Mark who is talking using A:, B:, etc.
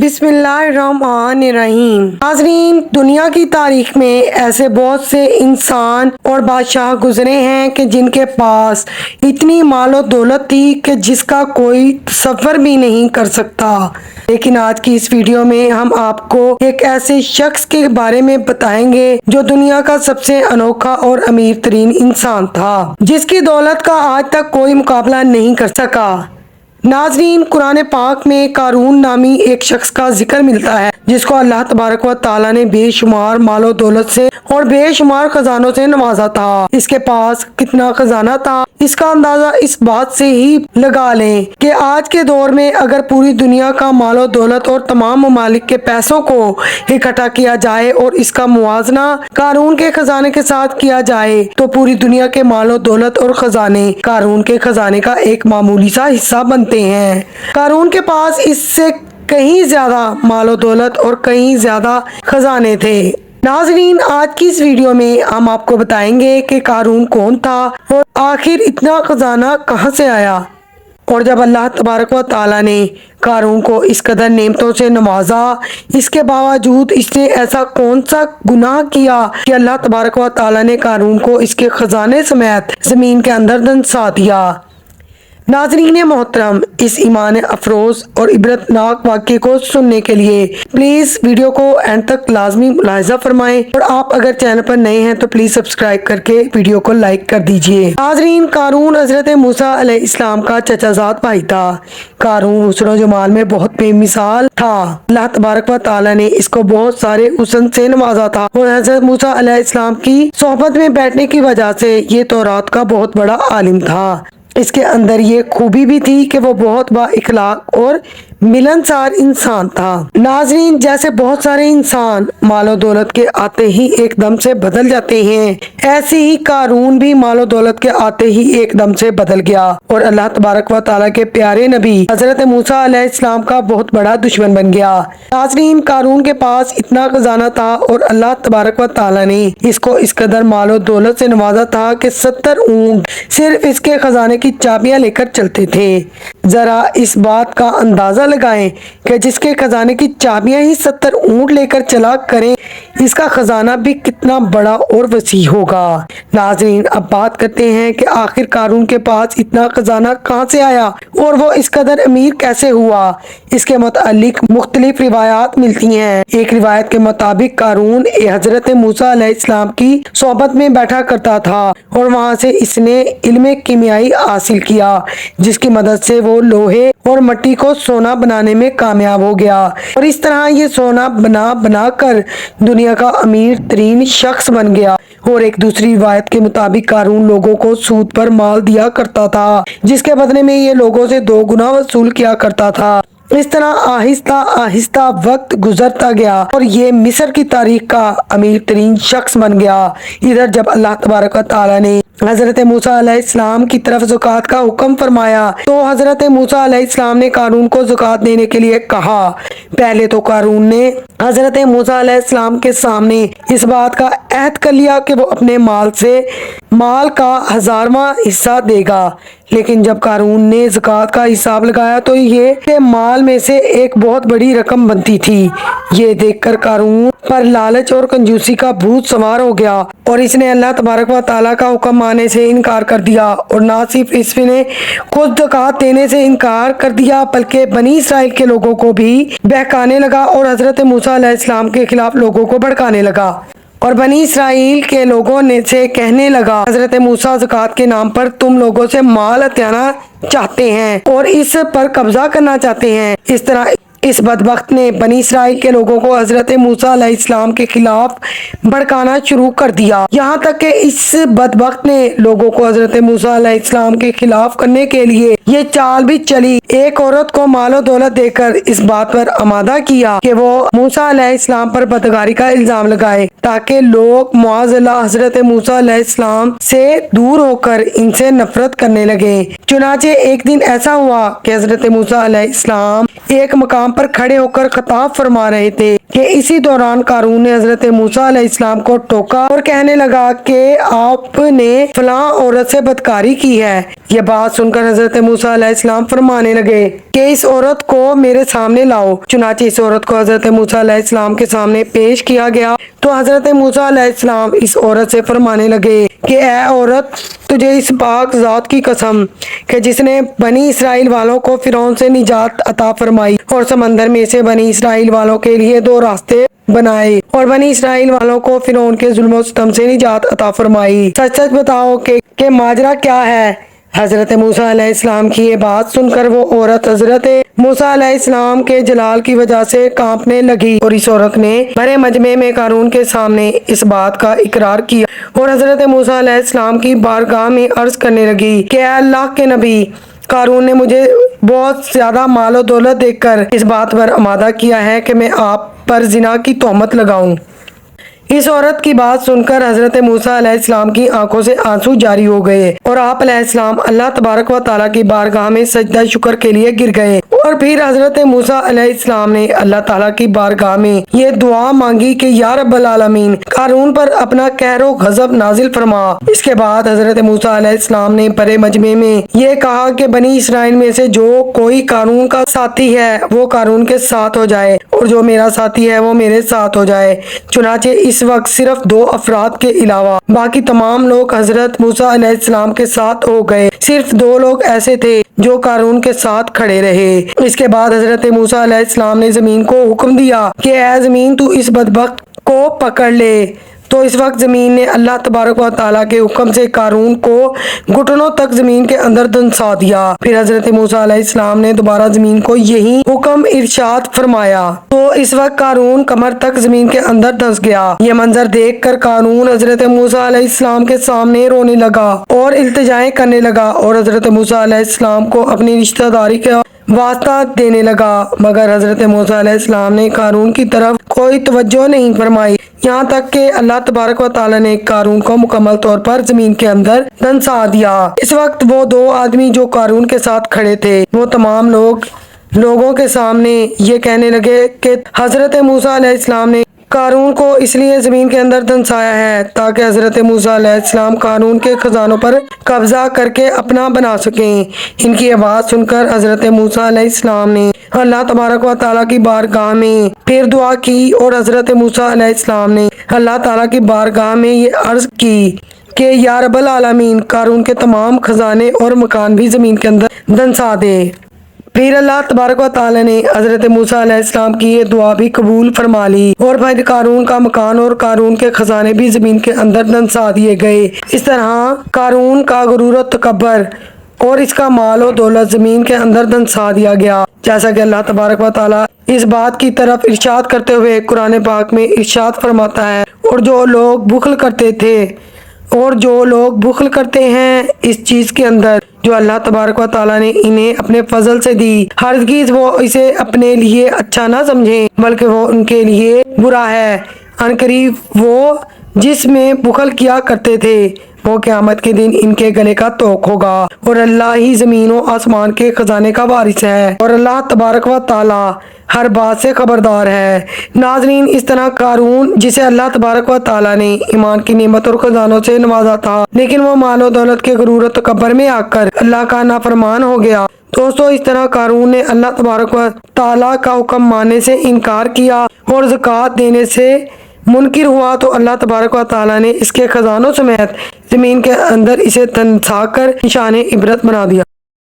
A: بسم اللہ الرحمن الرحیم۔ ناظرین، دنیا کی تاریخ میں ایسے بہت سے انسان اور بادشاہ گزرے ہیں کہ جن کے پاس اتنی مال و دولت تھی کہ جس کا کوئی تصور بھی نہیں کر سکتا، لیکن آج کی اس ویڈیو میں ہم آپ کو ایک ایسے شخص کے بارے میں بتائیں گے جو دنیا کا سب سے انوکھا اور امیر ترین انسان تھا، جس کی دولت کا آج تک کوئی مقابلہ نہیں کر سکا۔ ناظرین، قرآن پاک میں قارون نامی ایک شخص کا ذکر ملتا ہے جس کو اللہ تبارک و تعالیٰ نے بے شمار مال و دولت سے اور بے شمار خزانوں سے نوازا تھا۔ اس کے پاس کتنا خزانہ تھا، اس کا اندازہ اس بات سے ہی لگا لیں کہ آج کے دور میں اگر پوری دنیا کا مال و دولت اور تمام ممالک کے پیسوں کو اکٹھا کیا جائے اور اس کا موازنہ قارون کے خزانے کے ساتھ کیا جائے تو پوری دنیا کے مال و دولت اور خزانے قارون کے خزانے کا ایک معمولی سا حصہ بنتے ہیں۔ قارون کے پاس اس سے کہیں زیادہ مال و دولت اور کہیں زیادہ خزانے تھے۔ ناظرین، آج کی اس ویڈیو میں ہم آپ کو بتائیں گے کہ قارون کون تھا اور آخر اتنا خزانہ کہاں سے آیا، اور جب اللہ تبارک و تعالیٰ نے قارون کو اس قدر نعمتوں سے نوازا، اس کے باوجود اس نے ایسا کون سا گناہ کیا کہ اللہ تبارک و تعالیٰ نے قارون کو اس کے خزانے سمیت زمین کے اندر دھنسا دیا۔ ناظرین محترم، اس ایمان افروز اور عبرتناک واقعے کو سننے کے لیے پلیز ویڈیو کو اینڈ تک لازمی ملاحظہ فرمائیں، اور آپ اگر چینل پر نئے ہیں تو پلیز سبسکرائب کر کے ویڈیو کو لائک کر دیجئے۔ ناظرین، قارون حضرت موسیٰ علیہ السلام کا چچا زاد بھائی تھا۔ قارون حسن و جمال میں بہت بے مثال تھا۔ اللہ تبارک و تعالیٰ نے اس کو بہت سارے حسن سے نوازا تھا، اور حضرت موسیٰ علیہ السلام کی صحبت میں بیٹھنے کی وجہ سے یہ تورات کا بہت بڑا عالم تھا۔ اس کے اندر یہ خوبی بھی تھی کہ وہ بہت با اخلاق اور ملنسار انسان تھا۔ ناظرین، جیسے بہت سارے انسان مال و دولت کے آتے ہی ایک دم سے بدل جاتے ہیں، ایسے ہی قارون بھی مال و دولت کے آتے ہی ایک دم سے بدل گیا اور اللہ تبارک و تعالیٰ کے پیارے نبی حضرت موسیٰ علیہ السلام کا بہت بڑا دشمن بن گیا۔ ناظرین، قارون کے پاس اتنا خزانہ تھا اور اللہ تبارک و تعالیٰ نے اس کو اس قدر مال و دولت سے نوازا تھا کہ 70 اونٹ صرف اس کے خزانے کی چابیاں لے کر چلتے تھے۔ ذرا اس بات کا اندازہ لگائیں کہ جس کے خزانے کی چابیاں ہی 70 اونٹ لے کر چلا کریں، اس کا خزانہ بھی کتنا بڑا اور وسیع ہوگا۔ ناظرین، اب بات کرتے ہیں کہ آخر قارون کے پاس اتنا خزانہ کہاں سے آیا اور وہ اس قدر امیر کیسے ہوا۔ اس کے متعلق مختلف روایات ملتی ہیں۔ ایک روایت کے مطابق قارون حضرت موسیٰ علیہ السلام کی صحبت میں بیٹھا کرتا تھا اور وہاں سے اس نے علم کیمیائی حاصل کیا، جس کی مدد سے وہ لوہے اور مٹی کو سونا بنانے میں کامیاب ہو گیا، اور اس طرح یہ سونا بنا بنا کر دنیا کا امیر ترین شخص بن گیا۔ اور ایک دوسری روایت کے مطابق قارون لوگوں کو سود پر مال دیا کرتا تھا، جس کے بدلے میں یہ لوگوں سے 2 گنا وصول کیا کرتا تھا۔ اس طرح آہستہ آہستہ وقت گزرتا گیا اور یہ مصر کی تاریخ کا امیر ترین شخص بن گیا۔ ادھر جب اللہ تبارک و تعالیٰ نے حضرت موسیٰ علیہ السلام کی طرف زکوٰۃ کا حکم فرمایا تو حضرت موسیٰ علیہ السلام نے قارون کو زکوٰۃ دینے کے لیے کہا۔ پہلے تو قارون نے حضرت موسیٰ علیہ السلام کے سامنے اس بات کا عہد کر لیا کہ وہ اپنے مال سے مال کا 1000واں حصہ دے گا، لیکن جب قارون نے زکوٰۃ کا حساب لگایا تو یہ کہ مال میں سے ایک بہت بڑی رقم بنتی تھی۔ یہ دیکھ کر قارون پر لالچ اور کنجوسی کا بھوت سوار ہو گیا اور اس نے اللہ تبارک و تعالیٰ کا حکم ماننے سے انکار کر دیا، اور نہ صرف اس نے خود زکوٰۃ دینے سے انکار کر دیا بلکہ بنی اسرائیل کے لوگوں کو بھی بہکانے لگا اور حضرت موسیٰ علیہ السلام کے خلاف لوگوں کو بھڑکانے لگا، اور بنی اسرائیل کے لوگوں نے سے کہنے لگا حضرت موسیٰ زکوٰۃ کے نام پر تم لوگوں سے مال ہتھیانا چاہتے ہیں اور اس پر قبضہ کرنا چاہتے ہیں۔ اس طرح اس بدبخت نے بنی اسرائیل کے لوگوں کو حضرت موسیٰ علیہ السلام کے خلاف بھڑکانا شروع کر دیا، یہاں تک کہ اس بدبخت نے لوگوں کو حضرت موسیٰ علیہ السلام کے خلاف کرنے کے لیے یہ چال بھی چلی، ایک عورت کو مال و دولت دے کر اس بات پر آمادہ کیا کہ وہ موسیٰ علیہ السلام پر بدکاری کا الزام لگائے تاکہ لوگ معاذ اللہ حضرت موسیٰ علیہ السلام سے دور ہو کر ان سے نفرت کرنے لگے۔ چنانچہ ایک دن ایسا ہوا کہ حضرت موسیٰ علیہ السلام ایک مقام پر کھڑے ہو کر خطاب فرما رہے تھے کہ اسی دوران قارون نے حضرت موسیٰ علیہ السلام کو ٹوکا اور کہنے لگا کہ آپ نے فلاں عورت سے بدکاری کی ہے۔ یہ بات سن کر حضرت موسیٰ علیہ السلام فرمانے لگے کہ اس عورت کو میرے سامنے لاؤ۔ چنانچہ اس عورت کو حضرت موسیٰ علیہ السلام کے سامنے پیش کیا گیا تو حضرت موسیٰ علیہ السلام اس عورت سے فرمانے لگے کہ اے عورت، تجھے اس پاک ذات کی قسم کہ جس نے بنی اسرائیل والوں کو فرعون سے نجات عطا فرمائی اور سمندر میں سے بنی اسرائیل والوں کے لیے 2 راستے بنائے اور بنی اسرائیل والوں کو فرعون کے ظلم و ستم سے نجات عطا فرمائی، سچ سچ بتاؤ کہ ماجرا کیا ہے۔ حضرت موسیٰ علیہ السلام کی یہ بات سن کر وہ عورت حضرت موسیٰ علیہ السلام کے جلال کی وجہ سے کانپنے لگی اور اس عورت نے بڑے مجمع میں قارون کے سامنے اس بات کا اقرار کیا اور حضرت موسیٰ علیہ السلام کی بارگاہ میں عرض کرنے لگی کہ اے اللہ کے نبی، قارون نے مجھے بہت زیادہ مال و دولت دے کر اس بات پر آمادہ کیا ہے کہ میں آپ پر زنا کی تہمت لگاؤں۔ اس عورت کی بات سن کر حضرت موسیٰ علیہ السلام کی آنکھوں سے آنسو جاری ہو گئے اور آپ علیہ السلام اللہ تبارک و تعالیٰ کی بارگاہ میں سجدہ شکر کے لیے گر گئے اور پھر حضرت موسیٰ علیہ السلام نے اللہ تعالیٰ کی بارگاہ میں یہ دعا مانگی کہ یا رب العالمین، قارون پر اپنا قہر و غضب نازل فرما۔ اس کے بعد حضرت موسیٰ علیہ السلام نے بڑے مجمع میں یہ کہا کہ بنی اسرائیل میں سے جو کوئی قارون کا ساتھی ہے وہ قارون کے ساتھ ہو جائے اور جو میرا ساتھی ہے وہ میرے ساتھ ہو جائے۔ چنانچہ اس وقت صرف 2 افراد کے علاوہ باقی تمام لوگ حضرت موسیٰ علیہ السلام کے ساتھ ہو گئے۔ صرف 2 لوگ ایسے تھے جو قارون کے ساتھ کھڑے رہے۔ اس کے بعد حضرت موسیٰ علیہ السلام نے زمین کو حکم دیا کہ اے زمین، تو اس بدبخت کو پکڑ لے۔ تو اس وقت زمین نے اللہ تبارک و تعالیٰ کے حکم سے قارون کو گھٹنوں تک زمین کے اندر دھنسا دیا۔ پھر حضرت موسیٰ علیہ السلام نے دوبارہ زمین کو یہی حکم ارشاد فرمایا تو اس وقت قارون کمر تک زمین کے اندر دھنس گیا۔ یہ منظر دیکھ کر قارون حضرت موسیٰ علیہ السلام کے سامنے رونے لگا اور التجائیں کرنے لگا اور حضرت موسیٰ علیہ السلام کو اپنی رشتہ داری کا واسطہ دینے لگا، مگر حضرت موسیٰ علیہ السلام نے قارون کی طرف کوئی توجہ نہیں فرمائی، یہاں تک کہ اللہ تبارک و تعالیٰ نے قارون کو مکمل طور پر زمین کے اندر دھنسا دیا۔ اس وقت وہ 2 آدمی جو قارون کے ساتھ کھڑے تھے وہ تمام لوگوں کے سامنے یہ کہنے لگے کہ حضرت موسیٰ علیہ السلام نے قارون کو اس لیے زمین کے اندر دھنسایا ہے تاکہ حضرت موسیٰ علیہ السلام قارون کے خزانوں پر قبضہ کر کے اپنا بنا سکیں۔ ان کی آواز سن کر حضرت موسیٰ علیہ السلام نے اللہ تبارک و تعالیٰ کی بارگاہ میں پھر دعا کی اور حضرت موسیٰ علیہ السلام نے اللہ تعالیٰ کی بارگاہ میں یہ عرض کی کہ یا رب العالمین، قارون کے تمام خزانے اور مکان بھی زمین کے اندر دھنسا دے۔ پھر اللہ تبارک و تعالیٰ نے حضرت موسیٰ علیہ السلام کی یہ دعا بھی قبول فرما لی اور پھر قارون کا مکان اور قارون کے خزانے بھی زمین کے اندر دھنسا دیے گئے۔ اس طرح قارون کا غرور و تکبر اور اس کا مال و دولت زمین کے اندر دھنسا دیا گیا، جیسا کہ اللہ تبارک و تعالیٰ اس بات کی طرف ارشاد کرتے ہوئے قرآن پاک میں ارشاد فرماتا ہے، اور جو لوگ بخل کرتے ہیں اس چیز کے اندر جو اللہ تبارک و تعالیٰ نے انہیں اپنے فضل سے دی، ہرگز وہ اسے اپنے لیے اچھا نہ سمجھیں بلکہ وہ ان کے لیے برا ہے۔ عنقریب وہ جس میں بخل کیا کرتے تھے وہ قیامت کے دن ان کے گلے کا توق ہوگا، اور اللہ ہی زمین و آسمان کے خزانے کا وارث ہے اور اللہ تبارک و تعالیٰ ہر بات سے خبردار ہے۔ ناظرین، اس طرح قارون جسے اللہ تبارک و تعالیٰ نے ایمان کی نعمت اور خزانوں سے نوازا تھا لیکن وہ مال و دولت کے غرور و تکبر میں آ کر اللہ کا نافرمان ہو گیا۔ دوستو، اس طرح قارون نے اللہ تبارک و تعالیٰ کا حکم ماننے سے انکار کیا اور زکوٰۃ دینے سے منکر ہوا تو اللہ تبارک و تعالیٰ نے اس کے خزانوں سمیت زمین کے اندر اسے دھنسا کر نشان عبرت بنا دیا۔